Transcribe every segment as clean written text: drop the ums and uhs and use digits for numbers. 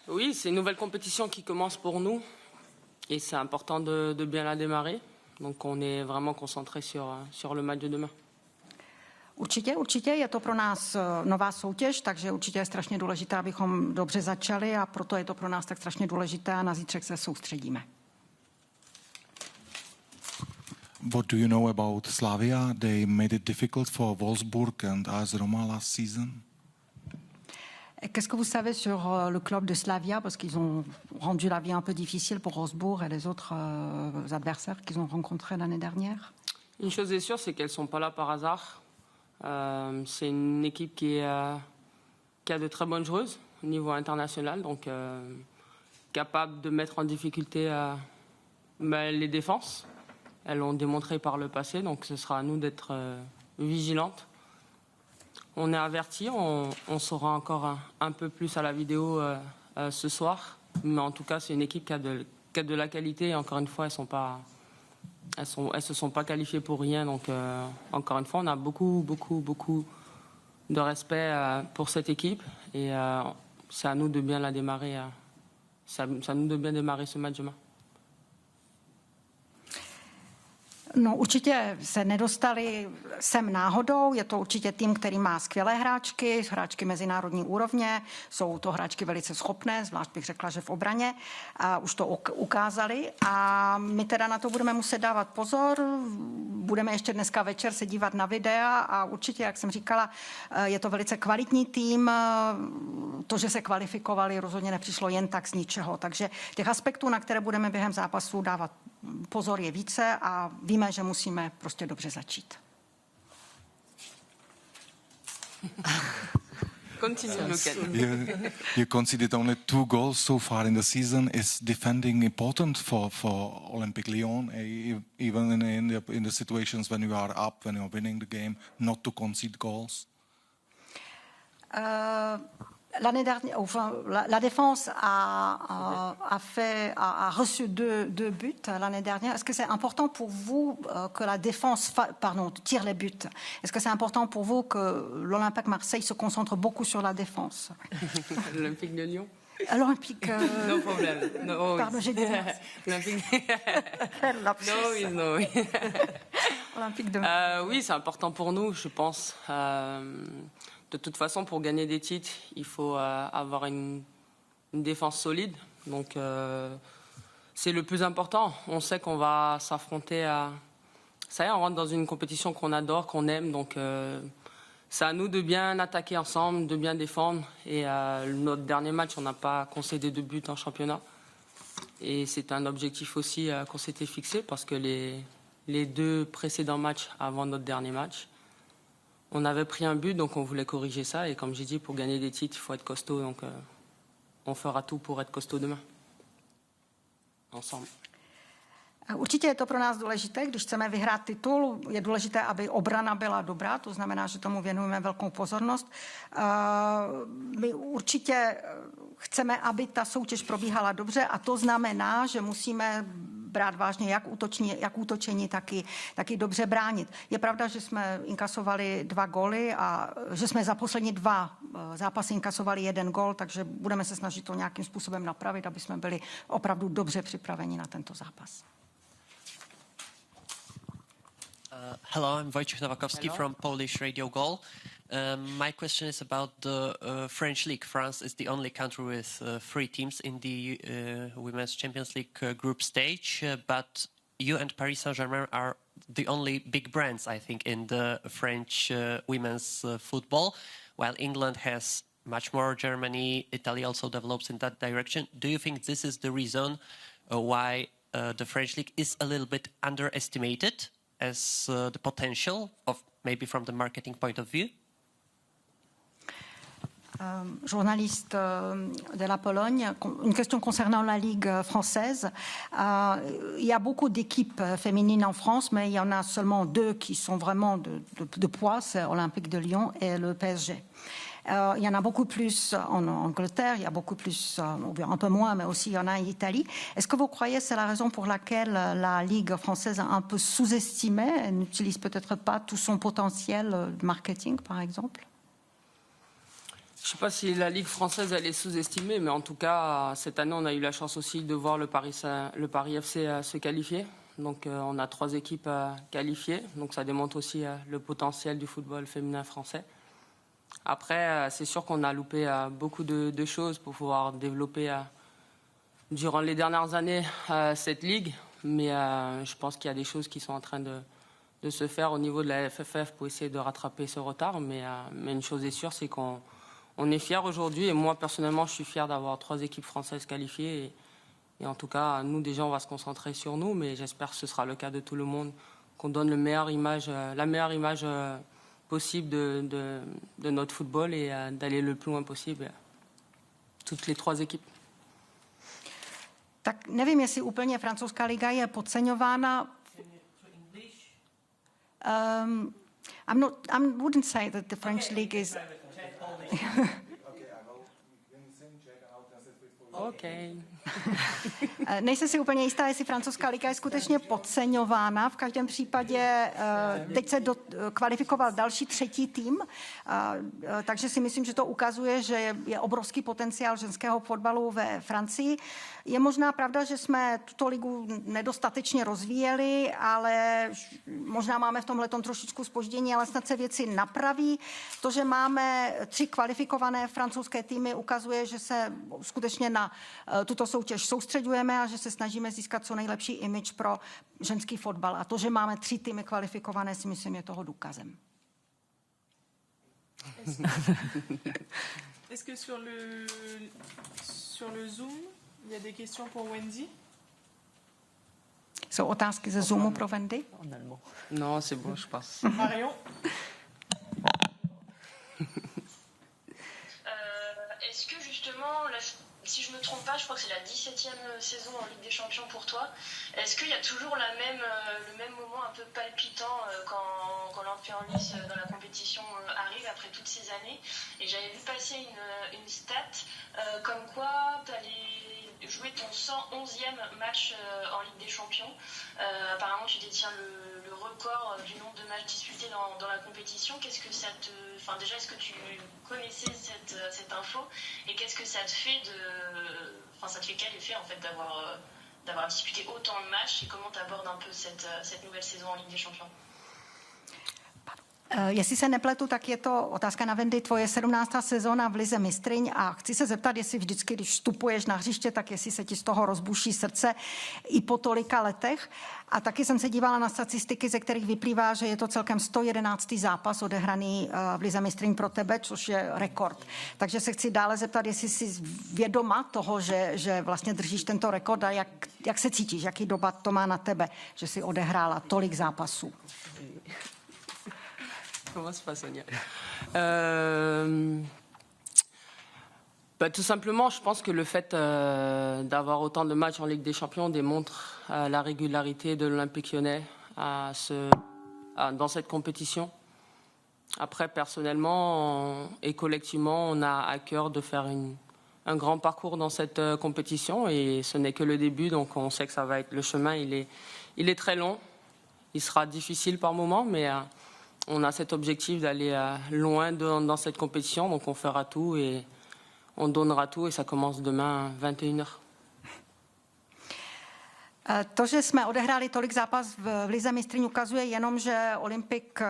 Oui, c'est une nouvelle compétition qui commence pour nous et c'est important de bien la démarrer. Donc on est vraiment concentré sur le match de demain. Určitě je to pro nás nová soutěž, takže určitě je strašně důležité, abychom dobře začali a proto je to pro nás tak strašně důležité a na zítřek se soustředíme. What do you know about Slavia? They made it difficult for Wolfsburg and AS Roma last season. Qu'est-ce que vous savez sur le club de Slavia? Parce qu'ils ont rendu la vie un peu difficile pour Wolfsburg et les autres adversaires qu'ils ont rencontrés l'année dernière. Une chose est sûre, c'est qu'elles ne sont pas là par hasard. C'est une équipe qui a de très bonnes joueuses au niveau international, donc capable de mettre en difficulté les défenses. Elles l'ont démontré par le passé, donc ce sera à nous d'être vigilantes. On est avertis, on saura encore un peu plus à la vidéo ce soir, mais en tout cas c'est une équipe qui a de la qualité et encore une fois elles se sont pas qualifiées pour rien, donc encore une fois on a beaucoup de respect pour cette équipe et c'est à nous de bien la démarrer, c'est à nous de bien démarrer ce match demain. No, určitě se nedostali sem náhodou, je to určitě tým, který má skvělé hráčky mezinárodní úrovně, jsou to hráčky velice schopné, zvlášť bych řekla, že v obraně, a už to ukázali a my teda na to budeme muset dávat pozor, budeme ještě dneska večer se dívat na videa a určitě, jak jsem říkala, je to velice kvalitní tým, to, že se kvalifikovali, rozhodně nepřišlo jen tak z ničeho, takže těch aspektů, na které budeme během zápasu dávat pozor, je více a víme, že musíme prostě dobře začít. Continue, Lucas. You conceded only 2 goals so far in the season. Is defending important for Olympique Lyon, even in the situations when you are up, when you are winning the game, not to concede goals? L'année dernière, enfin, la défense a reçu deux buts l'année dernière. Est-ce que c'est important pour vous que la défense tire les buts? Est-ce que c'est important pour vous que l'Olympique Marseille se concentre beaucoup sur la défense? L'Olympique de Lyon. L'Olympique. No problème. No, pardon, j'ai dit. No. Olympique de. Oui, c'est important pour nous, je pense. De toute façon, pour gagner des titres, il faut avoir une défense solide. Donc, c'est le plus important. On sait qu'on va s'affronter à... Ça y est, on rentre dans une compétition qu'on adore, qu'on aime. Donc, c'est à nous de bien attaquer ensemble, de bien défendre. Et notre dernier match, on n'a pas concédé de but en championnat. Et c'est un objectif aussi qu'on s'était fixé parce que les 2 précédents matchs avant notre dernier match, on avait pris un but, donc on voulait corriger ça. Et comme j'ai dit, pour gagner des titres, il faut être costaud. Donc on fera tout pour être costaud demain. Ensemble. Určitě je to pro nás důležité, když chceme vyhrát titul, je důležité, aby obrana byla dobrá, to znamená, že tomu věnujeme velkou pozornost. My určitě chceme, aby ta soutěž probíhala dobře a to znamená, že musíme brát vážně jak útočení, taky dobře bránit. Je pravda, že jsme inkasovali 2 góly a že jsme za poslední 2 zápasy inkasovali 1 gól, takže budeme se snažit to nějakým způsobem napravit, aby jsme byli opravdu dobře připraveni na tento zápas. Hello, I'm Wojciech Nowakowski from Polish Radio Goal. My question is about the French League. France is the only country with 3 teams in the Women's Champions League group stage, but you and Paris Saint-Germain are the only big brands, I think, in the French women's football, while England has much more. Germany, Italy also develops in that direction. Do you think this is the reason why the French League is a little bit underestimated as the potential of maybe from the marketing point of view? Journaliste de la Pologne, une question concernant la Ligue française. Il y a beaucoup d'équipes féminines en France, mais il y en a seulement 2 qui sont vraiment de poids, c'est Olympique de Lyon et le PSG. Il y en a beaucoup plus en Angleterre, il y a beaucoup plus, un peu moins, mais aussi il y en a en Italie. Est-ce que vous croyez que c'est la raison pour laquelle la Ligue française a un peu sous-estimé, elle n'utilise peut-être pas tout son potentiel de marketing, par exemple? Je ne sais pas si la Ligue française elle est sous-estimée, mais en tout cas, cette année, on a eu la chance aussi de voir le Paris FC se qualifier. Donc, on a 3 équipes qualifiées. Donc, ça démontre aussi le potentiel du football féminin français. Après, c'est sûr qu'on a loupé beaucoup de choses pour pouvoir développer durant les dernières années cette ligue. Mais je pense qu'il y a des choses qui sont en train de se faire au niveau de la FFF pour essayer de rattraper ce retard. Mais une chose est sûre, c'est qu'on est fiers aujourd'hui. Et moi, personnellement, je suis fier d'avoir 3 équipes françaises qualifiées. Et en tout cas, nous, déjà, on va se concentrer sur nous. Mais j'espère que ce sera le cas de tout le monde, qu'on donne la meilleure image possible de notre football et d'aller le plus loin possible. Toutes les 3 équipes. Tak nevím, jestli úplně francouzská liga je podceňována. I wouldn't say that the French league is... Okay. Nejsem si úplně jistá, jestli francouzská liga je skutečně podceňována. V každém případě teď se kvalifikoval další 3. tým, takže si myslím, že to ukazuje, že je obrovský potenciál ženského fotbalu ve Francii. Je možná pravda, že jsme tuto ligu nedostatečně rozvíjeli, ale možná máme v tomhletom trošičku zpoždění, ale snad se věci napraví. To, že máme 3 kvalifikované francouzské týmy, ukazuje, že se skutečně na tuto soutěž soustředujeme a že se snažíme získat co nejlepší image pro ženský fotbal. A to, že máme 3 týmy kvalifikované, si myslím, je toho důkazem. Est-ce que sur le Zoom, il y a des questions pour Wendy? Jsou otázky ze Zoomu pro Wendy? Non, c'est bon, je passe. Marion? Est-ce que justement, là, si je ne me trompe pas, je crois que c'est la 17e saison en Ligue des Champions pour toi. Est-ce qu'il y a toujours le même moment un peu palpitant quand l'entrée en lice dans la compétition arrive après toutes ces années? Et j'avais vu passer une stat comme quoi tu allais jouer ton 111e match en Ligue des Champions. Apparemment, tu détiens le record du nombre de matchs disputés dans la compétition. Qu'est-ce que ça te... Enfin, déjà, est-ce que tu connaissais cette info? Et qu'est-ce que ça te fait Enfin, ça te fait quel effet, en fait, d'avoir disputé autant de matchs? Et comment tu abordes un peu cette nouvelle saison en Ligue des Champions? Jestli se nepletu, tak je to otázka na Wendy, tvoje 17. sezóna v Lize mistryň a chci se zeptat, jestli vždycky, když vstupuješ na hřiště, tak jestli se ti z toho rozbuší srdce i po tolika letech. A taky jsem se dívala na statistiky, ze kterých vyplývá, že je to celkem 111. zápas odehraný v Lize mistryň pro tebe, což je rekord. Takže se chci dále zeptat, jestli jsi vědoma toho, že vlastně držíš tento rekord a jak se cítíš, jaký dopad to má na tebe, že jsi odehrála tolik zápasů. Comment se passe, Sonia? Tout simplement, je pense que le fait d'avoir autant de matchs en Ligue des Champions démontre la régularité de l'Olympique Lyonnais dans cette compétition. Après, personnellement et collectivement, on a à cœur de faire un grand parcours dans cette compétition et ce n'est que le début, donc on sait que ça va être le chemin, il est très long, il sera difficile par moments, mais on a cet objectif d'aller loin dans cette compétition, donc on fera tout et on donnera tout et ça commence demain 21h. To, že jsme odehráli tolik zápas v Lize mistryň, ukazuje jenom, že Olympique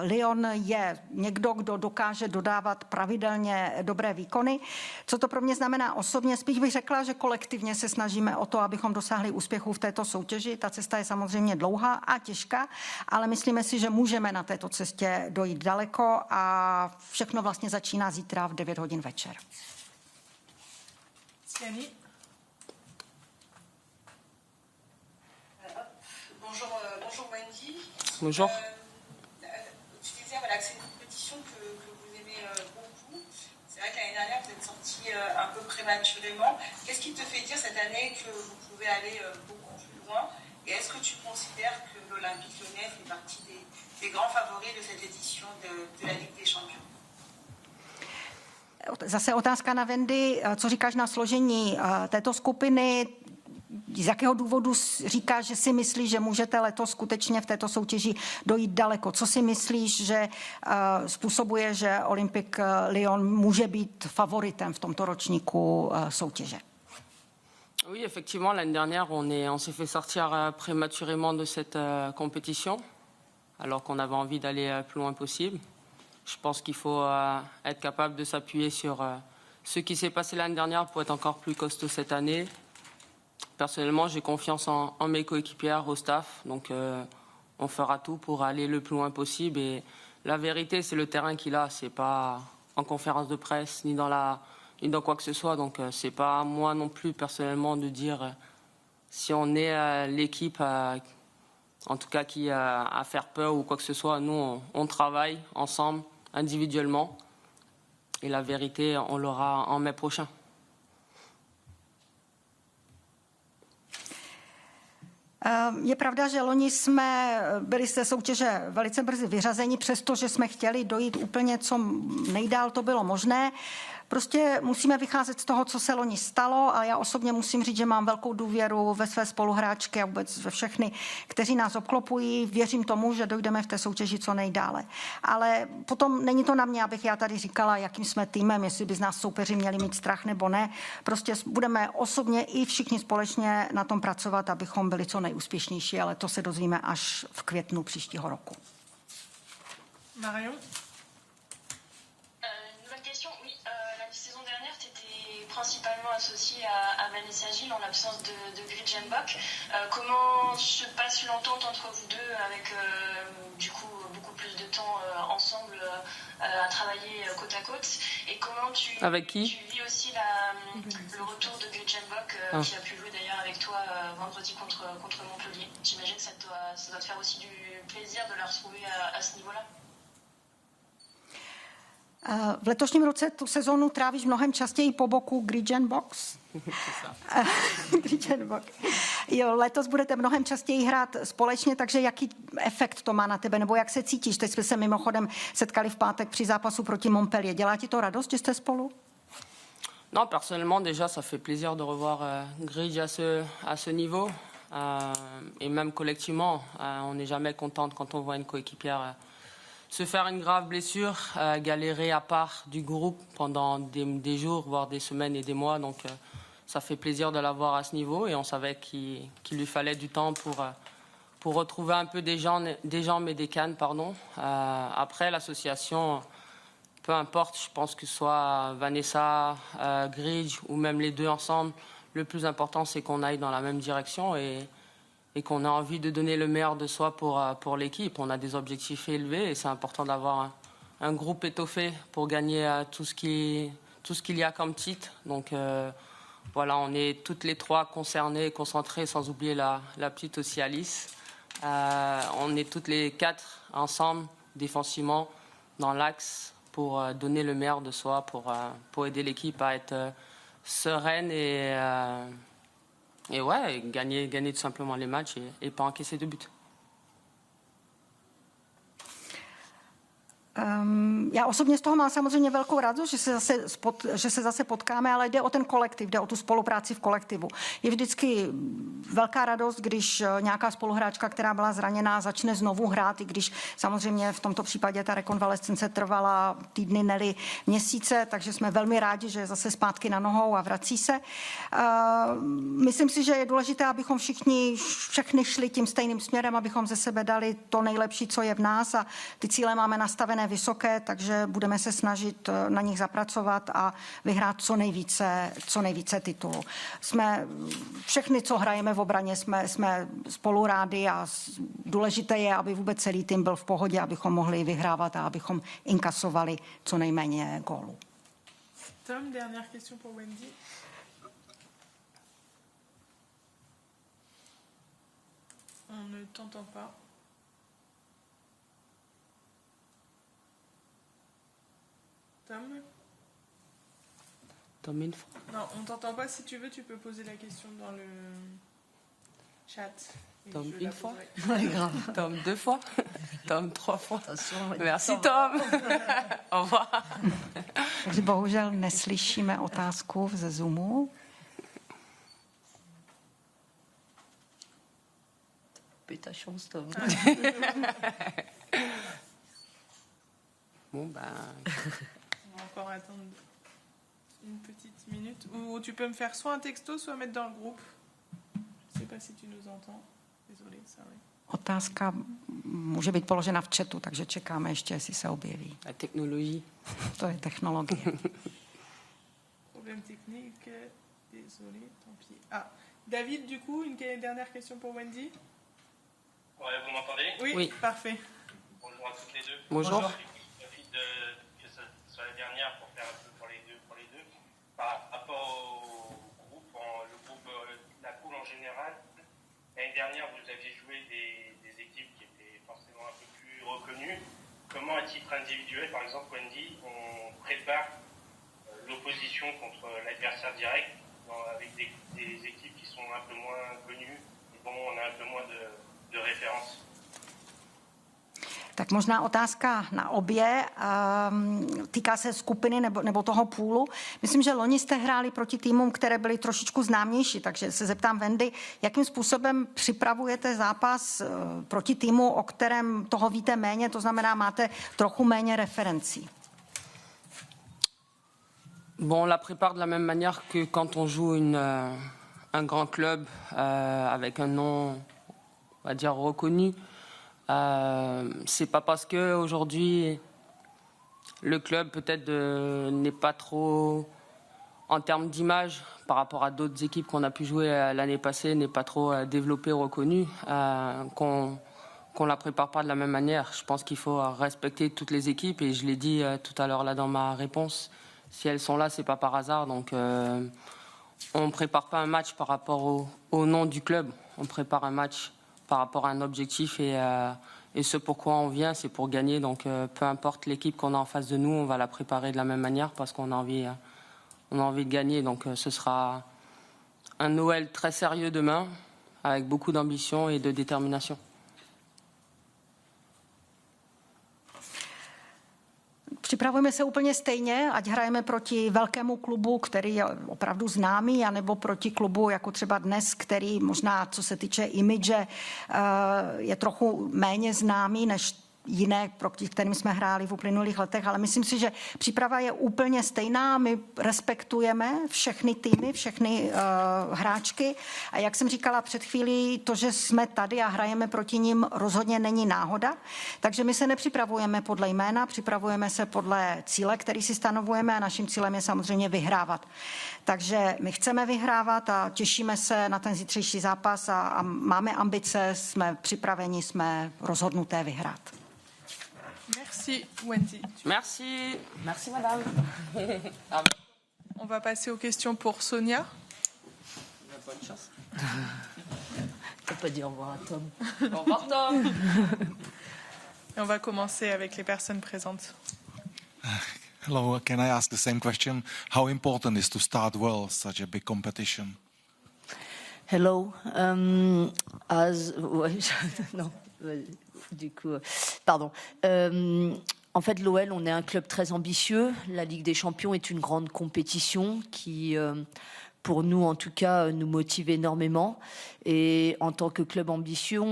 Lyon je někdo, kdo dokáže dodávat pravidelně dobré výkony. Co to pro mě znamená osobně? Spíš bych řekla, že kolektivně se snažíme o to, abychom dosáhli úspěchu v této soutěži. Ta cesta je samozřejmě dlouhá a těžká, ale myslíme si, že můžeme na této cestě dojít daleko a všechno vlastně začíná zítra v 9 hodin večer. Bonjour Wendy. Bonjour. Tu disais voilà, que c'est une compétition que vous aimez beaucoup. C'est vrai que l'année dernière, vous êtes sorti un peu prématurément. Qu'est-ce qui te fait dire cette année que vous pouvez aller beaucoup plus loin? Et est-ce que tu considères que l'Olympique Lyonnais fait partie des grands favoris de cette édition de la Ligue des Champions? Zase otázka na Wendy, co říkáš na složení této skupiny? z jakého důvodu říkáš, že si myslíš, že můžete letos skutečně v této soutěži dojít daleko? Co si myslíš, že způsobuje, že Olympique Lyon může být favoritem v tomto ročníku soutěže? Oui, effectivement, l'année dernière, on s'est fait sortir prématurément de cette compétition, alors qu'on avait envie d'aller plus loin possible. Je pense qu'il faut être capable de s'appuyer sur ce qui s'est passé l'année dernière pour être encore plus costaud cette année. Personnellement, j'ai confiance en mes coéquipières, au staff, donc on fera tout pour aller le plus loin possible. Et la vérité, c'est le terrain qu'il a, c'est pas en conférence de presse ni dans quoi que ce soit. Donc c'est pas à moi non plus personnellement de dire si on est l'équipe, en tout cas qui a à faire peur ou quoi que ce soit. Nous, on travaille ensemble, individuellement. Et la vérité, on l'aura en mai prochain. Je pravda, že loni jsme byli z té soutěže velice brzy vyřazeni, přestože jsme chtěli dojít úplně co nejdál to bylo možné. Prostě musíme vycházet z toho, co se loni stalo a já osobně musím říct, že mám velkou důvěru ve své spoluhráčky a vůbec ve všechny, kteří nás obklopují. Věřím tomu, že dojdeme v té soutěži co nejdále. Ale potom není to na mě, abych já tady říkala, jakým jsme týmem, jestli by z nás soupeři měli mít strach nebo ne. Prostě budeme osobně i všichni společně na tom pracovat, abychom byli co nejúspěšnější, ale to se dozvíme až v květnu příštího roku. Marion? Principalement associé à Vanessa Gilles en l'absence de Gretchen Bock. Comment se passe l'entente entre vous deux avec du coup beaucoup plus de temps ensemble à travailler côte à côte et comment avec qui tu vis aussi le retour de Gretchen Bock qui a pu jouer d'ailleurs avec toi vendredi contre Montpellier. J'imagine que ça doit te faire aussi du plaisir de la retrouver à ce niveau-là. V letošním roce tu sezónu trávíš mnohem častěji po boku Gretchen Bock. Jo, letos budete mnohem častěji hrát společně, takže jaký efekt to má na tebe, nebo jak se cítíš? Teď jsme se mimochodem setkali v pátek při zápasu proti Montpellier. Dělá ti to radost, že jste spolu? Non, personnellement, déjà, ça fait plaisir de revoir Gridge à ce niveau. Et même collectivement, on n'est jamais contente quand on voit une coéquipière se faire une grave blessure, galérer à part du groupe pendant des jours, voire des semaines et des mois. Donc ça fait plaisir de l'avoir à ce niveau et on savait qu'il lui fallait du temps pour retrouver un peu des jambes et des cannes. Après, l'association, peu importe, je pense que ce soit Vanessa, Gridge ou même les deux ensemble, le plus important c'est qu'on aille dans la même direction et qu'on a envie de donner le meilleur de soi pour l'équipe. On a des objectifs élevés et c'est important d'avoir un groupe étoffé pour gagner tout ce qu'il y a comme titre. Donc voilà, on est toutes les trois concernées, concentrées, sans oublier la petite aussi Alice. On est toutes les quatre ensemble, défensivement, dans l'axe pour donner le meilleur de soi, pour aider l'équipe à être sereine et ouais, gagner tout simplement les matchs et pas encaisser de buts. Já osobně z toho mám samozřejmě velkou radost, že se zase potkáme, ale jde o ten kolektiv, jde o tu spolupráci v kolektivu. Je vždycky velká radost, když nějaká spoluhráčka, která byla zraněná, začne znovu hrát, i když samozřejmě v tomto případě ta rekonvalescence trvala týdny, ne-li měsíce, takže jsme velmi rádi, že je zase zpátky na nohou a vrací se. Myslím si, že je důležité, abychom všechny šli tím stejným směrem, abychom ze sebe dali to nejlepší, co je v nás a ty cíle máme nastavené vysoké, takže budeme se snažit na nich zapracovat a vyhrát co nejvíce titulů. Jsme všechny, co hrajeme v obraně, jsme spolu rádi a důležité je, aby vůbec celý tým byl v pohodě, abychom mohli vyhrávat a abychom inkasovali co nejméně gólů. Tom, dernière question pour Wendy. On ne t'entend pas. Tom, une fois. Non, on t'entend pas. Si tu veux, tu peux poser la question dans le chat. Tom, une fois. Tom, 2 fois. Tom, 3 fois. Merci, Tom. Au revoir. Takže bohužel neslyšíme otázku ze Zoomu. couper ta chance, Tom. Bon, ben, On va encore attendre une petite minute. Ou tu peux me faire soit un texto, soit mettre dans le groupe. Je sais pas si tu nous entends. Désolé, sorry. Otázka může být položena v chatu, takže čekáme ještě, jestli se objeví. la technologie. To je technologie. Problème technique. Désolé, tant pis. Ah, David, du coup, une dernière question pour Wendy. Ouais, vous m'entendez? Oui, Oui. parfait. Bonjour à toutes les deux. Bonjour. Je profite que ce soit la dernière pour faire un peu pour les deux. Par rapport au groupe, la poule en général, l'année dernière, vous aviez joué des équipes qui étaient forcément un peu plus reconnues. Comment, à titre individuel, par exemple, Wendy, on prépare l'opposition contre l'adversaire direct avec des équipes qui sont un peu moins connues et dont on a un peu moins de références? Tak možná otázka na obě. Týká se skupiny nebo toho půlu. Myslím, že loni jste hráli proti týmům, které byly trošičku známější, takže se zeptám Wendy, jakým způsobem připravujete zápas proti týmu, o kterém toho víte méně, to znamená, máte trochu méně referencí. Bon, on la prépare de la même manière que quand on joue un grand club avec un nom, on va dire, reconnu. C'est pas parce que aujourd'hui le club peut-être n'est pas trop, en termes d'image par rapport à d'autres équipes qu'on a pu jouer l'année passée, n'est pas trop développé, reconnu, qu'on la prépare pas de la même manière. Je pense qu'il faut respecter toutes les équipes et je l'ai dit tout à l'heure là dans ma réponse. Si elles sont là, c'est pas par hasard. Donc on ne prépare pas un match par rapport au nom du club. On prépare un match par rapport à un objectif et ce pourquoi on vient, c'est pour gagner. Donc peu importe l'équipe qu'on a en face de nous, on va la préparer de la même manière parce qu'on a envie de gagner. Donc ce sera un Noël très sérieux demain, avec beaucoup d'ambition et de détermination. Připravujeme se úplně stejně, ať hrajeme proti velkému klubu, který je opravdu známý, anebo proti klubu jako třeba dnes, který možná, co se týče imidže, je trochu méně známý než jiné, proti kterým jsme hráli v uplynulých letech, ale myslím si, že příprava je úplně stejná. My respektujeme všechny týmy, všechny hráčky a jak jsem říkala před chvílí, to, že jsme tady a hrajeme proti nim, rozhodně není náhoda. Takže my se nepřipravujeme podle jména, připravujeme se podle cíle, který si stanovujeme a naším cílem je samozřejmě vyhrávat. Takže my chceme vyhrávat a těšíme se na ten zítřejší zápas a máme ambice, jsme připraveni, jsme rozhodnuté vyhrát. Merci Wendy. Merci. Merci madame. On va passer aux questions pour Sonia. Bonne chance. T'as pas dit au revoir à Tom. Au revoir Tom. Et on va commencer avec les personnes présentes. Hello, can I ask the same question? How important is to start well such a big competition? Hello. Non. Du coup, pardon. En fait, l'OL, on est un club très ambitieux. La Ligue des Champions est une grande compétition qui, pour nous en tout cas, nous motive énormément. Et en tant que club ambitieux,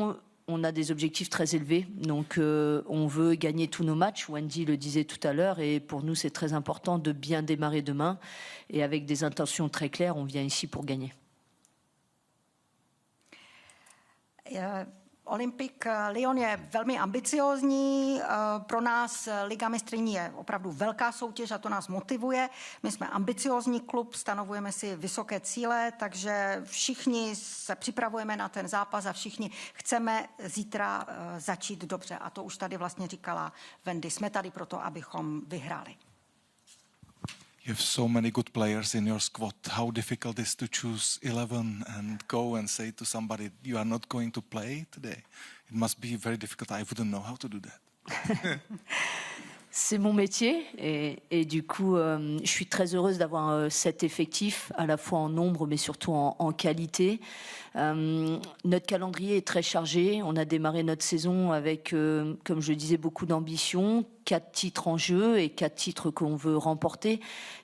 on a des objectifs très élevés. Donc, on veut gagner tous nos matchs. Wendy le disait tout à l'heure. Et pour nous, c'est très important de bien démarrer demain. Et avec des intentions très claires, on vient ici pour gagner. Olympik Lyon je velmi ambiciózní, pro nás Liga mistryní je opravdu velká soutěž a to nás motivuje. My jsme ambiciózní klub, stanovujeme si vysoké cíle, takže všichni se připravujeme na ten zápas a všichni chceme zítra začít dobře. A to už tady vlastně říkala Wendy, jsme tady proto, abychom vyhráli. You have so many good players in your squad. How difficult is to choose 11 and go and say to somebody, you are not going to play today? It must be very difficult. I wouldn't know how to do that. C'est mon métier et du coup, je suis très heureuse d'avoir cet effectif, à la fois en nombre mais surtout en qualité. Notre calendrier est très chargé. On a démarré notre saison avec, comme je le disais, beaucoup d'ambition. 4 titres en jeu et 4 titres qu'on veut remporter.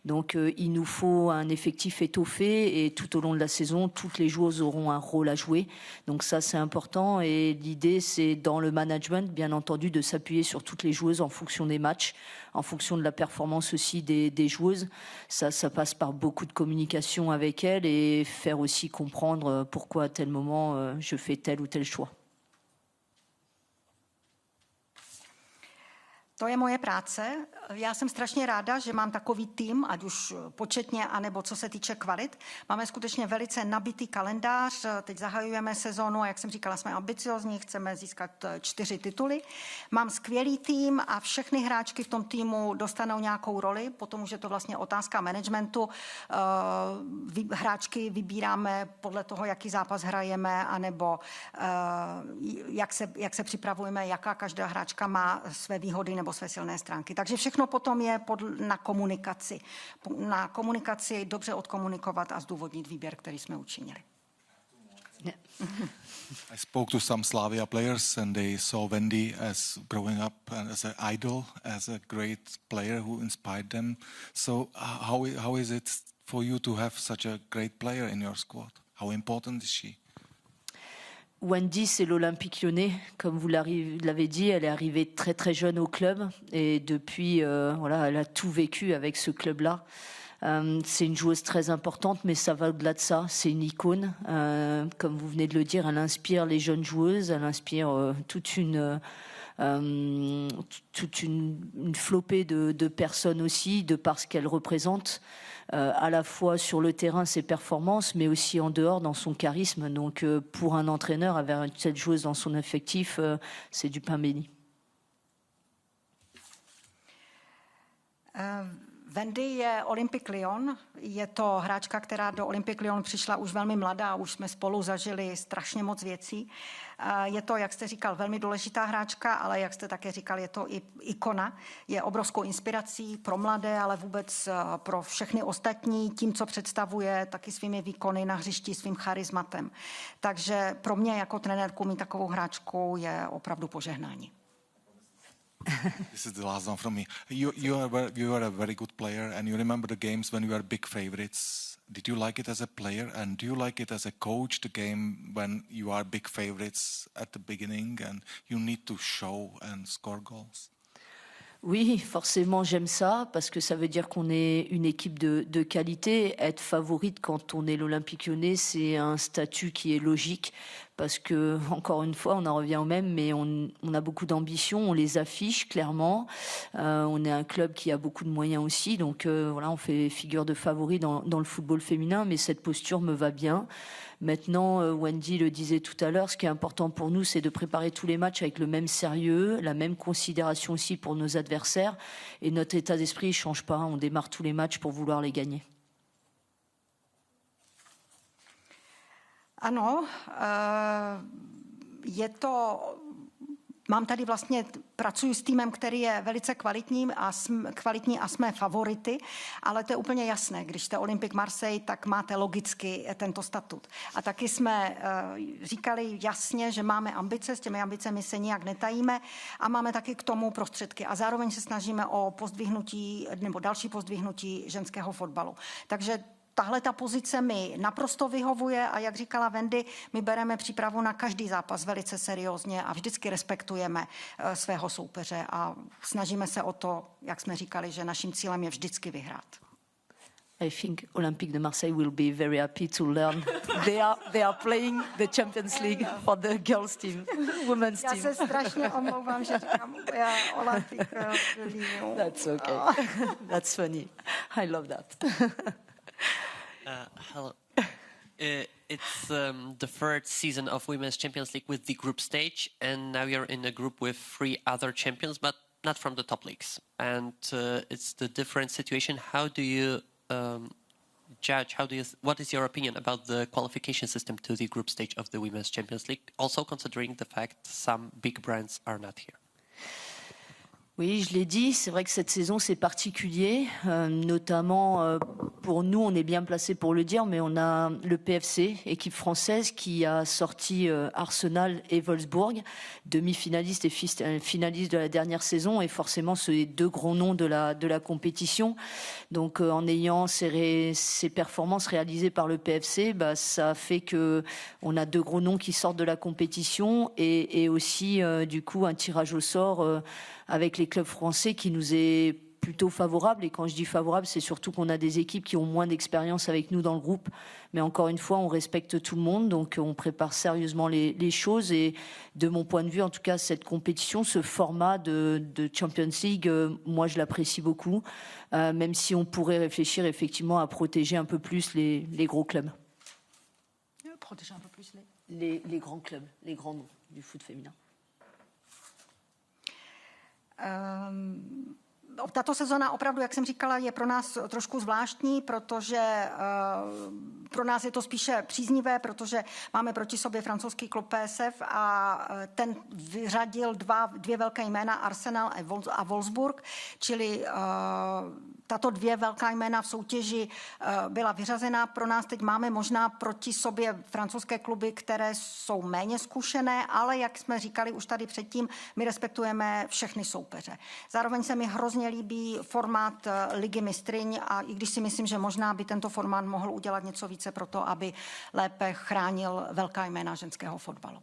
Donc il nous faut un effectif étoffé et tout au long de la saison, toutes les joueuses auront un rôle à jouer. Donc ça, c'est important et l'idée, c'est dans le management, bien entendu, de s'appuyer sur toutes les joueuses en fonction des matchs, en fonction de la performance aussi des joueuses. Ça passe par beaucoup de communication avec elles et faire aussi comprendre pourquoi à tel moment je fais tel ou tel choix. To je moje práce. Já jsem strašně ráda, že mám takový tým, ať už početně, anebo co se týče kvalit. Máme skutečně velice nabitý kalendář. Teď zahajujeme sezónu a jak jsem říkala, jsme ambiciozní, chceme získat 4 tituly. Mám skvělý tým a všechny hráčky v tom týmu dostanou nějakou roli. Potom už je to vlastně otázka managementu. Hráčky vybíráme podle toho, jaký zápas hrajeme, anebo jak se připravujeme, jaká každá hráčka má své výhody nebo své silné stránky. Takže všechno potom je na komunikaci. Na komunikaci dobře odkomunikovat a zdůvodnit výběr, který jsme učinili. I spoke to some Slavia players and they saw Wendy as growing up as an idol, as a great player who inspired them. So how is it for you to have such a great player in your squad? How important is she? Wendy, c'est l'Olympique Lyonnais. Comme vous l'avez dit, elle est arrivée très très jeune au club et depuis, elle a tout vécu avec ce club-là. C'est une joueuse très importante, mais ça va au-delà de ça. C'est une icône. Comme vous venez de le dire, elle inspire les jeunes joueuses, elle inspire toute une flopée de personnes aussi, de par ce qu'elle représente. À la fois sur le terrain, ses performances, mais aussi en dehors, dans son charisme. Donc, pour un entraîneur, avoir cette joueuse dans son effectif, c'est du pain béni. Wendy je Olympique Lyon. Je to hráčka, která do Olympique Lyon přišla už velmi mladá, už jsme spolu zažili strašně moc věcí. Je to, jak jste říkal, velmi důležitá hráčka, ale jak jste také říkal, je to i ikona. Je obrovskou inspirací pro mladé, ale vůbec pro všechny ostatní, tím, co představuje, taky svými výkony na hřišti, svým charismatem. Takže pro mě jako trenérku mít takovou hráčku je opravdu požehnání. This is the last one from me. You are a very good player, and you remember the games when you were big favorites. Did you like it as a player, and do you like it as a coach, the game when you are big favorites at the beginning and you need to show and score goals? Oui, forcément, j'aime ça parce que ça veut dire qu'on est une équipe de qualité. Être favorite quand on est l'Olympique Lyonnais, c'est un statut qui est logique parce que, encore une fois, on en revient au même, mais on a beaucoup d'ambitions, on les affiche clairement. On est un club qui a beaucoup de moyens aussi, donc on fait figure de favori dans le football féminin, mais cette posture me va bien. Maintenant, Wendy le disait tout à l'heure, ce qui est important pour nous, c'est de préparer tous les matchs avec le même sérieux, la même considération aussi pour nos adversaires. Et notre état d'esprit ne change pas. On démarre tous les matchs pour vouloir les gagner. Ano, je to... Mám tady vlastně, pracuji s týmem, který je velice kvalitní a jsme favority, ale to je úplně jasné. Když jste Olympique Marseille, tak máte logicky tento statut. A taky jsme říkali jasně, že máme ambice, s těmi ambicemi se nijak netajíme a máme taky k tomu prostředky. A zároveň se snažíme o pozdvihnutí nebo další pozdvihnutí ženského fotbalu. Takže tahle ta pozice mi naprosto vyhovuje a jak říkala Wendy, my bereme přípravu na každý zápas velice seriózně a vždycky respektujeme svého soupeře a snažíme se o to, jak jsme říkali, že naším cílem je vždycky vyhrát. I think Olympique de Marseille will be very happy to learn. They are playing the Champions League for the girls team, women's team. Já se strašně omlouvám, že říkám Olympique de Lyon. That's okay. That's funny. I love that. Hello. It's the third season of Women's Champions League with the group stage, and now you're in a group with 3 other champions, but not from the top leagues. And it's the different situation. How do you judge? What is your opinion about the qualification system to the group stage of the Women's Champions League? Also considering the fact some big brands are not here. Oui, je l'ai dit, c'est vrai que cette saison c'est particulier, notamment pour nous, on est bien placé pour le dire, mais on a le PFC, équipe française, qui a sorti Arsenal et Wolfsburg, demi-finalistes et finalistes de la dernière saison, et forcément ces deux gros noms de la compétition. Donc en ayant ces performances réalisées par le PFC, ça fait que on a deux gros noms qui sortent de la compétition et aussi du coup un tirage au sort avec les clubs français qui nous est plutôt favorable. Et quand je dis favorable, c'est surtout qu'on a des équipes qui ont moins d'expérience avec nous dans le groupe. Mais encore une fois, on respecte tout le monde, donc on prépare sérieusement les choses. Et de mon point de vue, en tout cas, cette compétition, ce format de Champions League, moi, je l'apprécie beaucoup, même si on pourrait réfléchir effectivement à protéger un peu plus les gros clubs. Protéger un peu plus les grands clubs, les grands noms du foot féminin. Tato sezona opravdu, jak jsem říkala, je pro nás trošku zvláštní, protože pro nás je to spíše příznivé, protože máme proti sobě francouzský klub PSV a ten vyřadil dvě velké jména, Arsenal a Wolfsburg, čili tato dvě velká jména v soutěži byla vyřazena. Pro nás teď máme možná proti sobě francouzské kluby, které jsou méně zkušené, ale jak jsme říkali už tady předtím, my respektujeme všechny soupeře. Zároveň se mi hrozně líbí formát Ligy mistryň a i když si myslím, že možná by tento formát mohl udělat něco více pro to, aby lépe chránil velká jména ženského fotbalu.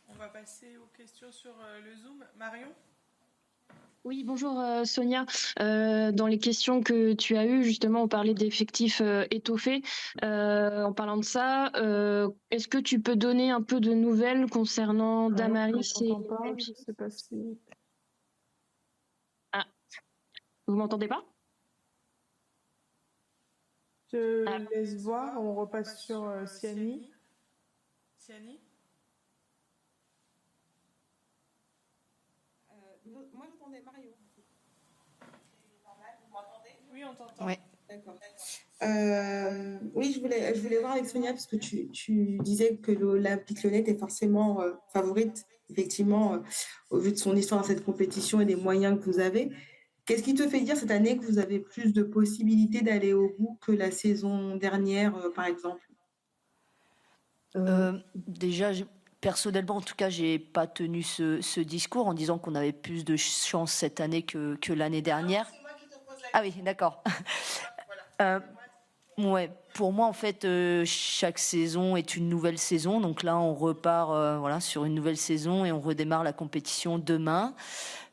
On va passer aux questions sur le Zoom. Marion? Oui, bonjour Sonia. Dans les questions que tu as eues, justement, on parlait d'effectifs étoffés. En parlant de ça, est-ce que tu peux donner un peu de nouvelles concernant Damaris et... Je sais pas si... Ah, vous m'entendez pas? Je laisse voir, on repasse sur Siani. Siani? Moi, j'entendais Mario. C'est normal, vous m'entendez? Oui, on t'entend. Oui. D'accord. Oui, je voulais voir avec Sonia, parce que tu disais que l'Olympique Lyonnais était forcément favorite, effectivement, au vu de son histoire dans cette compétition et des moyens que vous avez. Qu'est-ce qui te fait dire cette année que vous avez plus de possibilités d'aller au bout que la saison dernière, par exemple? Déjà, personnellement, en tout cas, j'ai pas tenu ce discours en disant qu'on avait plus de chance cette année que l'année dernière. C'est moi qui te pose la question. Ah oui, d'accord. Ouais, pour moi, en fait, chaque saison est une nouvelle saison. Donc là, on repart sur une nouvelle saison et on redémarre la compétition demain.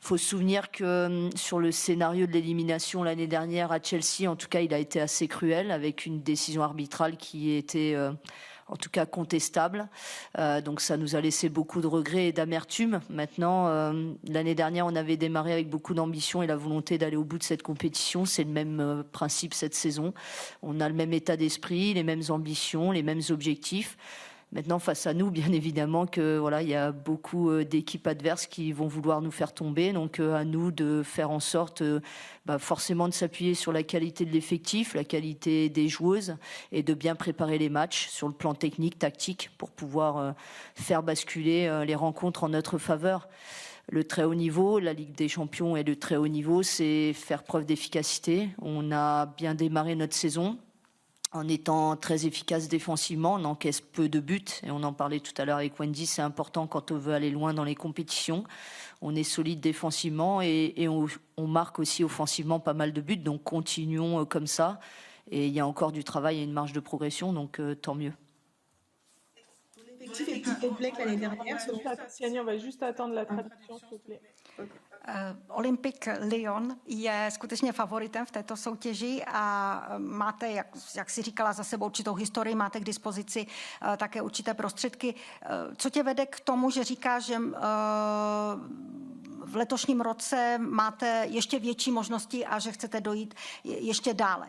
Il faut se souvenir que sur le scénario de l'élimination l'année dernière à Chelsea, en tout cas, il a été assez cruel avec une décision arbitrale qui était en tout cas contestable. Donc ça nous a laissé beaucoup de regrets et d'amertume. Maintenant, l'année dernière, on avait démarré avec beaucoup d'ambition et la volonté d'aller au bout de cette compétition. C'est le même principe cette saison. On a le même état d'esprit, les mêmes ambitions, les mêmes objectifs. Maintenant, face à nous, bien évidemment que il y a beaucoup d'équipes adverses qui vont vouloir nous faire tomber. Donc, à nous de faire en sorte, forcément, de s'appuyer sur la qualité de l'effectif, la qualité des joueuses, et de bien préparer les matchs sur le plan technique, tactique, pour pouvoir faire basculer les rencontres en notre faveur. Le très haut niveau, la Ligue des Champions et le très haut niveau, c'est faire preuve d'efficacité. On a bien démarré notre saison en étant très efficace défensivement, on encaisse peu de buts, et on en parlait tout à l'heure avec Wendy, c'est important quand on veut aller loin dans les compétitions. On est solide défensivement et on marque aussi offensivement pas mal de buts, donc continuons comme ça. Et il y a encore du travail et une marge de progression, donc tant mieux. L'effectif est plus complet que l'année dernière, selon toi? Siani, on va juste attendre la traduction, s'il te plaît. Olympique Lyon je skutečně favoritem v této soutěži a máte, jak si říkala, za sebou určitou historii, máte k dispozici také určité prostředky. Co tě vede k tomu, že říkáš, že v letošním roce máte ještě větší možnosti a že chcete dojít ještě dále?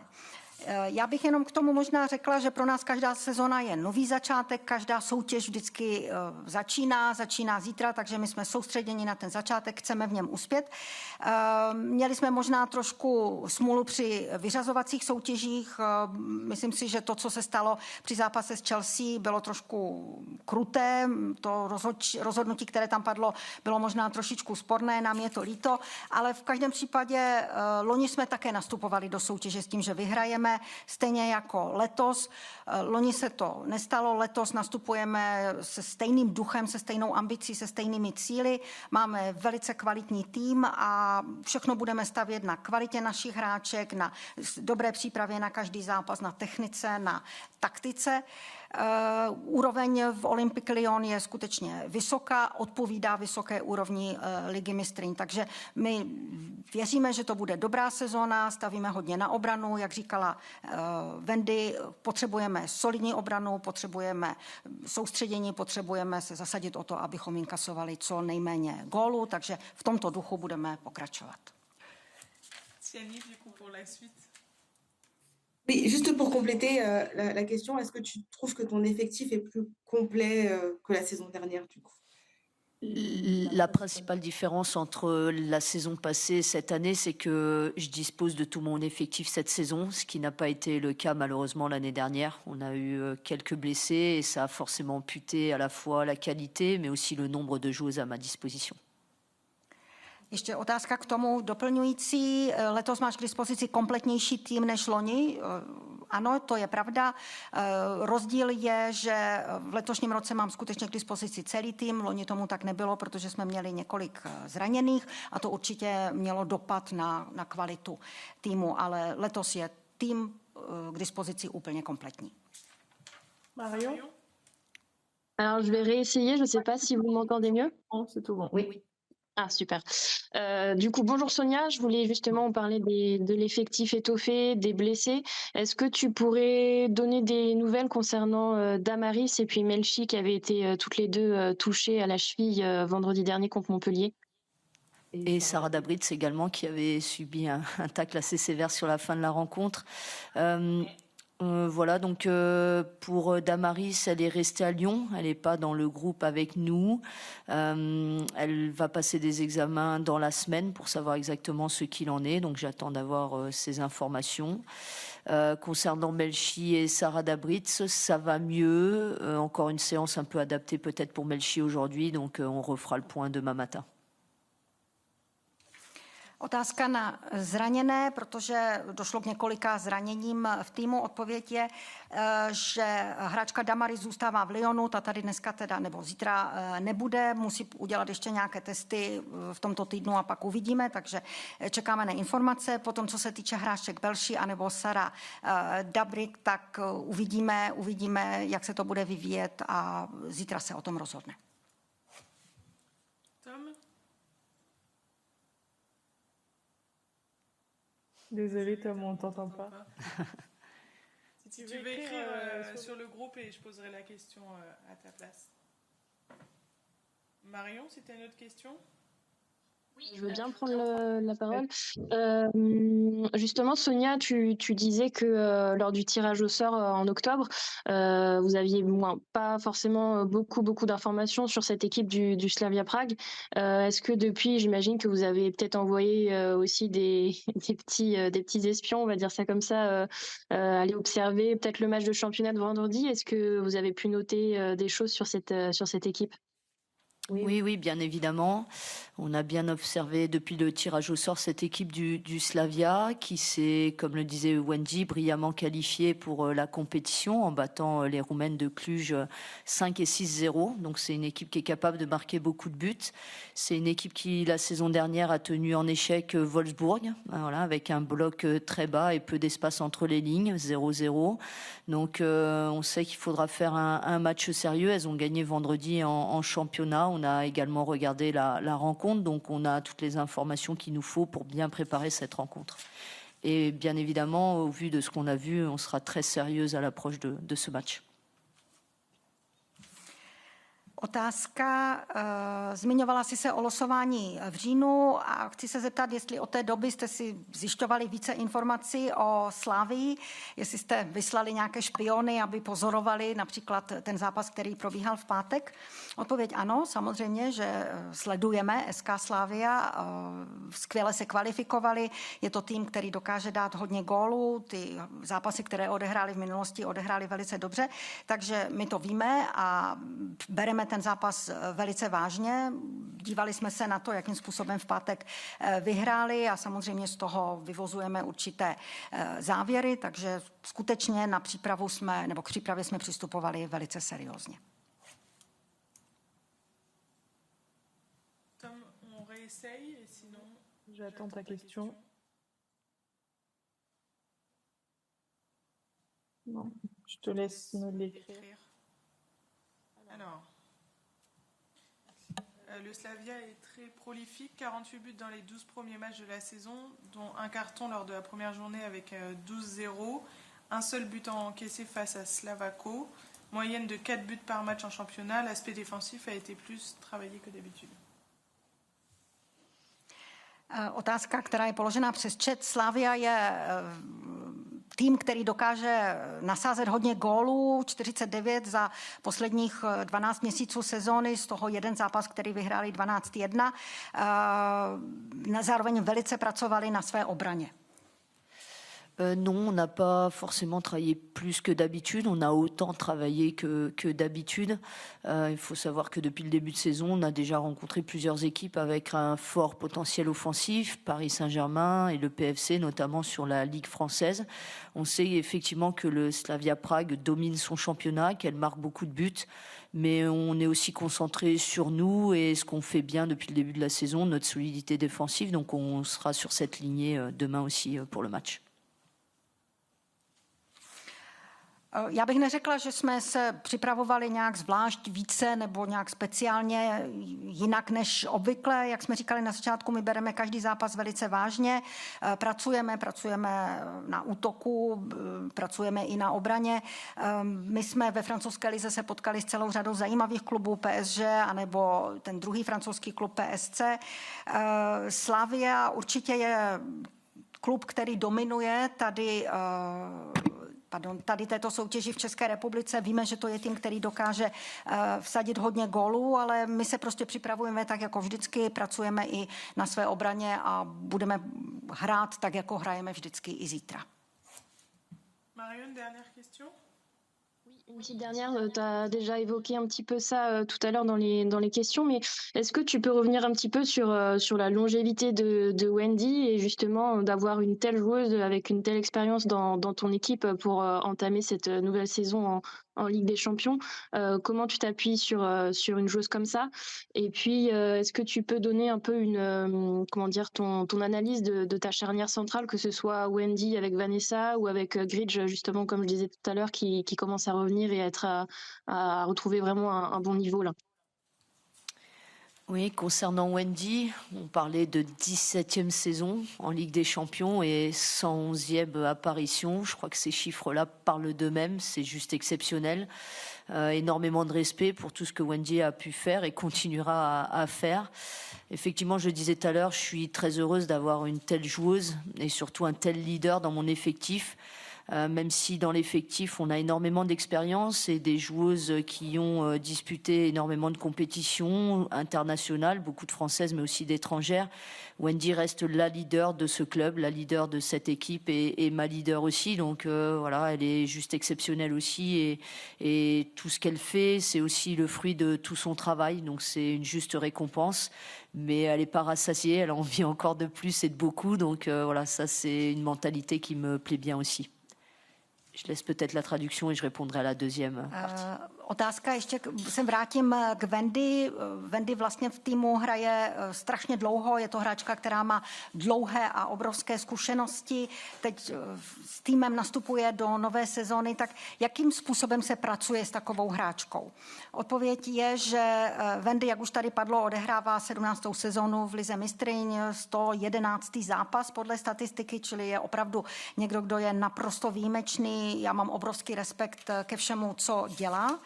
Já bych jenom k tomu možná řekla, že pro nás každá sezona je nový začátek, každá soutěž vždycky začíná zítra, takže my jsme soustředěni na ten začátek, chceme v něm uspět. Měli jsme možná trošku smůlu při vyřazovacích soutěžích. Myslím si, že to, co se stalo při zápase s Chelsea, bylo trošku kruté. To rozhodnutí, které tam padlo, bylo možná trošičku sporné, nám je to líto, ale v každém případě loni jsme také nastupovali do soutěže s tím, že vyhrajeme, stejně jako letos. Loni se to nestalo, letos nastupujeme se stejným duchem, se stejnou ambicí, se stejnými cíli. Máme velice kvalitní tým a všechno budeme stavět na kvalitě našich hráček, na dobré přípravě na každý zápas, na technice, na taktice. Úroveň v Olympique Lyon je skutečně vysoká, odpovídá vysoké úrovni ligy mistryň, takže my věříme, že to bude dobrá sezóna, stavíme hodně na obranu, jak říkala Wendy, potřebujeme solidní obranu, potřebujeme soustředění, potřebujeme se zasadit o to, abychom inkasovali co nejméně gólů, takže v tomto duchu budeme pokračovat. Tiani, du coup, pour la suite. Oui, juste pour compléter la question, est-ce que tu trouves que ton effectif est plus complet que la saison dernière, du coup? La principale différence entre la saison passée et cette année, c'est que je dispose de tout mon effectif cette saison, ce qui n'a pas été le cas malheureusement l'année dernière. On a eu quelques blessés et ça a forcément amputé à la fois la qualité, mais aussi le nombre de joueuses à ma disposition. Ještě otázka k tomu doplňující. Letos máš k dispozici kompletnější tým než loni. Ano, to je pravda. Rozdíl je, že v letošním roce mám skutečně k dispozici celý tým. Loni tomu tak nebylo, protože jsme měli několik zraněných a to určitě mělo dopad na kvalitu týmu, ale letos je tým k dispozici úplně kompletní. Marion? Alors, je vais réessayer. Je ne sais pas si vous m'entendez mieux. Non, c'est tout bon. Oui. Ah, super. Du coup, bonjour Sonia. Je voulais justement parler de l'effectif étoffé, des blessés. Est-ce que tu pourrais donner des nouvelles concernant Damaris et puis Melchi qui avaient été toutes les deux touchées à la cheville vendredi dernier contre Montpellier? Et Sarah Dabritz également qui avait subi un tacle assez sévère sur la fin de la rencontre. Voilà, donc pour Damaris, elle est restée à Lyon, elle n'est pas dans le groupe avec nous. Elle va passer des examens dans la semaine pour savoir exactement ce qu'il en est, donc j'attends d'avoir ces informations. Concernant Melchi et Sarah Dabritz, ça va mieux. Encore une séance un peu adaptée peut-être pour Melchi aujourd'hui, donc on refera le point demain matin. Otázka na zraněné, protože došlo k několika zraněním v týmu. Odpověď je, že hráčka Damaris zůstává v Lyonu, ta tady dneska teda nebo zítra nebude, musí udělat ještě nějaké testy v tomto týdnu a pak uvidíme, takže čekáme na informace. Potom, co se týče hráček Belši anebo Sarah Dabritz, tak uvidíme, jak se to bude vyvíjet a zítra se o tom rozhodne. Désolée Tom, on t'entend pas. Si tu veux écrire sur le groupe et je poserai la question à ta place. Marion, si tu as une autre question? Je veux bien prendre la parole. Justement, Sonia, tu disais que lors du tirage au sort en octobre, vous aviez pas forcément beaucoup d'informations sur cette équipe du Slavia Prague. Est-ce que depuis, j'imagine que vous avez peut-être envoyé aussi des petits espions, on va dire ça comme ça, aller observer peut-être le match de championnat de vendredi. Est-ce que vous avez pu noter des choses sur cette équipe? Oui, bien évidemment. On a bien observé depuis le tirage au sort cette équipe du Slavia qui s'est, comme le disait Wendy, brillamment qualifiée pour la compétition en battant les Roumaines de Cluj 5 et 6-0. Donc c'est une équipe qui est capable de marquer beaucoup de buts. C'est une équipe qui, la saison dernière, a tenu en échec Wolfsburg, voilà, avec un bloc très bas et peu d'espace entre les lignes, 0-0. Donc on sait qu'il faudra faire un match sérieux. Elles ont gagné vendredi en championnat. On a également regardé la rencontre, donc on a toutes les informations qu'il nous faut pour bien préparer cette rencontre. Et bien évidemment, au vu de ce qu'on a vu, on sera très sérieuse à l'approche de ce match. Otázka, zmiňovala jsi se o losování v říjnu a chci se zeptat, jestli od té doby jste si zjišťovali více informací o Slavii, jestli jste vyslali nějaké špiony, aby pozorovali například ten zápas, který probíhal v pátek. Odpověď ano, samozřejmě, že sledujeme SK Slavia, skvěle se kvalifikovali, je to tým, který dokáže dát hodně gólů, ty zápasy, které odehráli v minulosti, odehráli velice dobře, takže my to víme a bereme ten zápas velice vážně. Dívali jsme se na to, jakým způsobem v pátek vyhráli a samozřejmě z toho vyvozujeme určité závěry, takže skutečně na přípravu k přípravě jsme přistupovali velice seriózně. Tom, on réessaye et sinon j'attends ta question. Non, je te laisse me l'écrire. Alors, le Slavia est très prolifique, 48 buts dans les 12 premiers matchs de la saison, dont un carton lors de la première journée avec 12-0, un seul but encaissé face à Slavako, moyenne de 4 buts par match en championnat. L'aspect défensif a été plus travaillé que d'habitude. Otázka, která je položena přes chat. Slavia je tým, který dokáže nasázet hodně gólů, 49 za posledních 12 měsíců sezóny, z toho jeden zápas, který vyhráli 12-1. Zároveň velice pracovali na své obraně. Non, on n'a pas forcément travaillé plus que d'habitude. On a autant travaillé que d'habitude. Il faut savoir que depuis le début de saison, on a déjà rencontré plusieurs équipes avec un fort potentiel offensif, Paris Saint-Germain et le PFC, notamment sur la Ligue française. On sait effectivement que le Slavia Prague domine son championnat, qu'elle marque beaucoup de buts, mais on est aussi concentré sur nous et ce qu'on fait bien depuis le début de la saison, notre solidité défensive. Donc on sera sur cette lignée demain aussi pour le match. Já bych neřekla, že jsme se připravovali nějak zvlášť více nebo nějak speciálně jinak než obvykle. Jak jsme říkali na začátku, my bereme každý zápas velice vážně. Pracujeme na útoku, pracujeme i na obraně. My jsme ve francouzské lize se potkali s celou řadou zajímavých klubů PSG anebo ten druhý francouzský klub PSC. Slavia určitě je klub, který dominuje tady této soutěži v České republice. Víme, že to je tým, který dokáže vsadit hodně gólů, ale my se prostě připravujeme tak, jako vždycky, pracujeme i na své obraně a budeme hrát tak, jako hrajeme vždycky i zítra. Marion, dernière question? Une petite dernière, tu as déjà évoqué un petit peu ça tout à l'heure dans les questions, mais est-ce que tu peux revenir un petit peu sur la longévité de Wendy et justement d'avoir une telle joueuse avec une telle expérience dans ton équipe pour entamer cette nouvelle saison en Ligue des Champions? Comment tu t'appuies sur une joueuse comme ça? Et puis, est-ce que tu peux donner un peu ton analyse de ta charnière centrale, que ce soit Wendy avec Vanessa ou avec Gridge, justement, comme je disais tout à l'heure, qui commence à revenir et à retrouver vraiment un bon niveau là? Oui, concernant Wendy, on parlait de 17e saison en Ligue des Champions et 111e apparition. Je crois que ces chiffres-là parlent d'eux-mêmes, c'est juste exceptionnel. Énormément de respect pour tout ce que Wendy a pu faire et continuera à faire. Effectivement, je le disais tout à l'heure, je suis très heureuse d'avoir une telle joueuse et surtout un tel leader dans mon effectif. Même si dans l'effectif, on a énormément d'expérience et des joueuses qui ont disputé énormément de compétitions internationales, beaucoup de Françaises, mais aussi d'étrangères. Wendy reste la leader de ce club, la leader de cette équipe et ma leader aussi. Donc voilà, elle est juste exceptionnelle aussi et tout ce qu'elle fait, c'est aussi le fruit de tout son travail. Donc c'est une juste récompense. Mais elle n'est pas rassasiée, elle a envie encore de plus et de beaucoup. Donc voilà, ça c'est une mentalité qui me plaît bien aussi. Je laisse peut-être la traduction et je répondrai à la deuxième partie. Otázka, ještě se vrátím k Wendy. Wendy vlastně v týmu hraje strašně dlouho, je to hráčka, která má dlouhé a obrovské zkušenosti. Teď s týmem nastupuje do nové sezóny, tak jakým způsobem se pracuje s takovou hráčkou? Odpověď je, že Wendy, jak už tady padlo, odehrává 17. sezónu v Lize mistryň, 111. zápas podle statistiky, čili je opravdu někdo, kdo je naprosto výjimečný. Já mám obrovský respekt ke všemu, co dělá.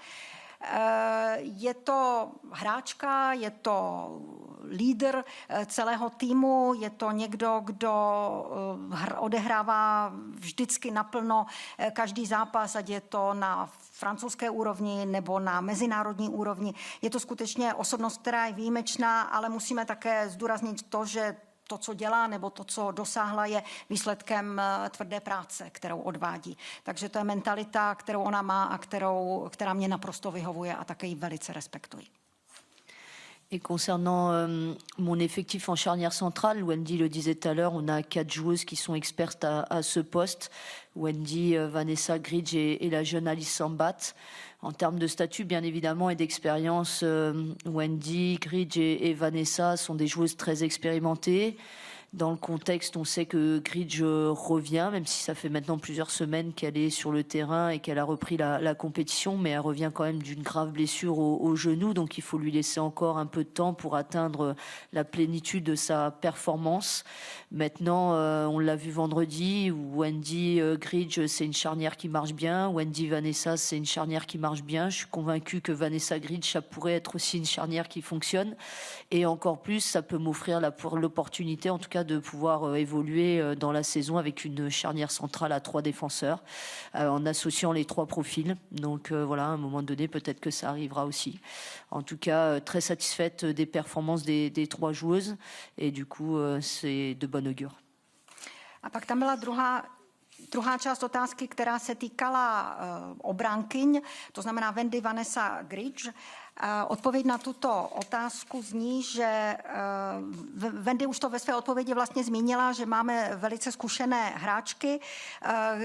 Je to hráčka, je to lídr celého týmu, je to někdo, kdo odehrává vždycky naplno každý zápas, ať je to na francouzské úrovni nebo na mezinárodní úrovni. Je to skutečně osobnost, která je výjimečná, ale musíme také zdůraznit to, že to, co dělá, nebo to, co dosáhla, je výsledkem tvrdé práce, kterou odvádí. Takže to je mentalita, kterou ona má a která mě naprosto vyhovuje a také ji velice respektuji. Et concernant mon effectif en charnière centrale, Wendy le disait tout à l'heure, on a 4 joueuses qui sont expertes à ce poste. Wendy, Vanessa Gridge et la jeune Alice Sambat. En termes de statut, bien évidemment, et d'expérience, Wendy, Gridge et Vanessa sont des joueuses très expérimentées. Dans le contexte, on sait que Gridge revient, même si ça fait maintenant plusieurs semaines qu'elle est sur le terrain et qu'elle a repris la compétition, mais elle revient quand même d'une grave blessure au genou, donc il faut lui laisser encore un peu de temps pour atteindre la plénitude de sa performance. Maintenant, on l'a vu vendredi, Wendy Gridge, c'est une charnière qui marche bien. Wendy Vanessa, c'est une charnière qui marche bien. Je suis convaincue que Vanessa Gridge, ça pourrait être aussi une charnière qui fonctionne. Et encore plus, ça peut m'offrir l'opportunité, en tout cas, de pouvoir évoluer dans la saison avec une charnière centrale à 3 défenseurs, en associant les 3 profils. Donc voilà, à un moment donné, peut-être que ça arrivera aussi. En tout cas, très satisfaite des performances des 3 joueuses. Et du coup, c'est de bon augure. A pak tam byla druhá část otázky, která se týkala obránkyň, to znamená Wendy, Vanessa, Gridge. Odpověď na tuto otázku zní, že Wendy už to ve své odpovědi vlastně zmínila, že máme velice zkušené hráčky,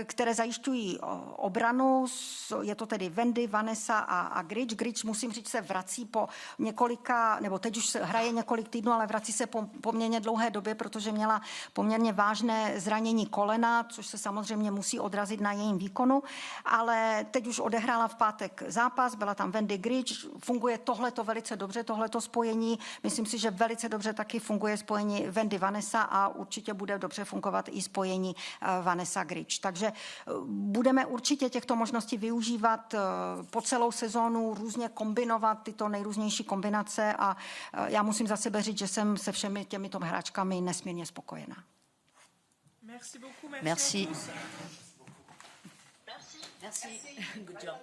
které zajišťují obranu. Je to tedy Wendy, Vanessa a Gridge. Gridge, musím říct, se vrací po několika, nebo teď už hraje několik týdnů, ale vrací se po poměrně dlouhé době, protože měla poměrně vážné zranění kolena, což se samozřejmě musí odrazit na jejím výkonu. Ale teď už odehrála v pátek zápas, byla tam Wendy, Gridge. Funguje tohleto velice dobře, tohleto spojení. Myslím si, že velice dobře taky funguje spojení Wendy Vanessa a určitě bude dobře fungovat i spojení Vanessa Gridge. Takže budeme určitě těchto možností využívat po celou sezónu, různě kombinovat tyto nejrůznější kombinace a já musím za sebe říct, že jsem se všemi těmito hráčkami nesmírně spokojená. Merci beaucoup. Merci. Merci. Merci. Good job.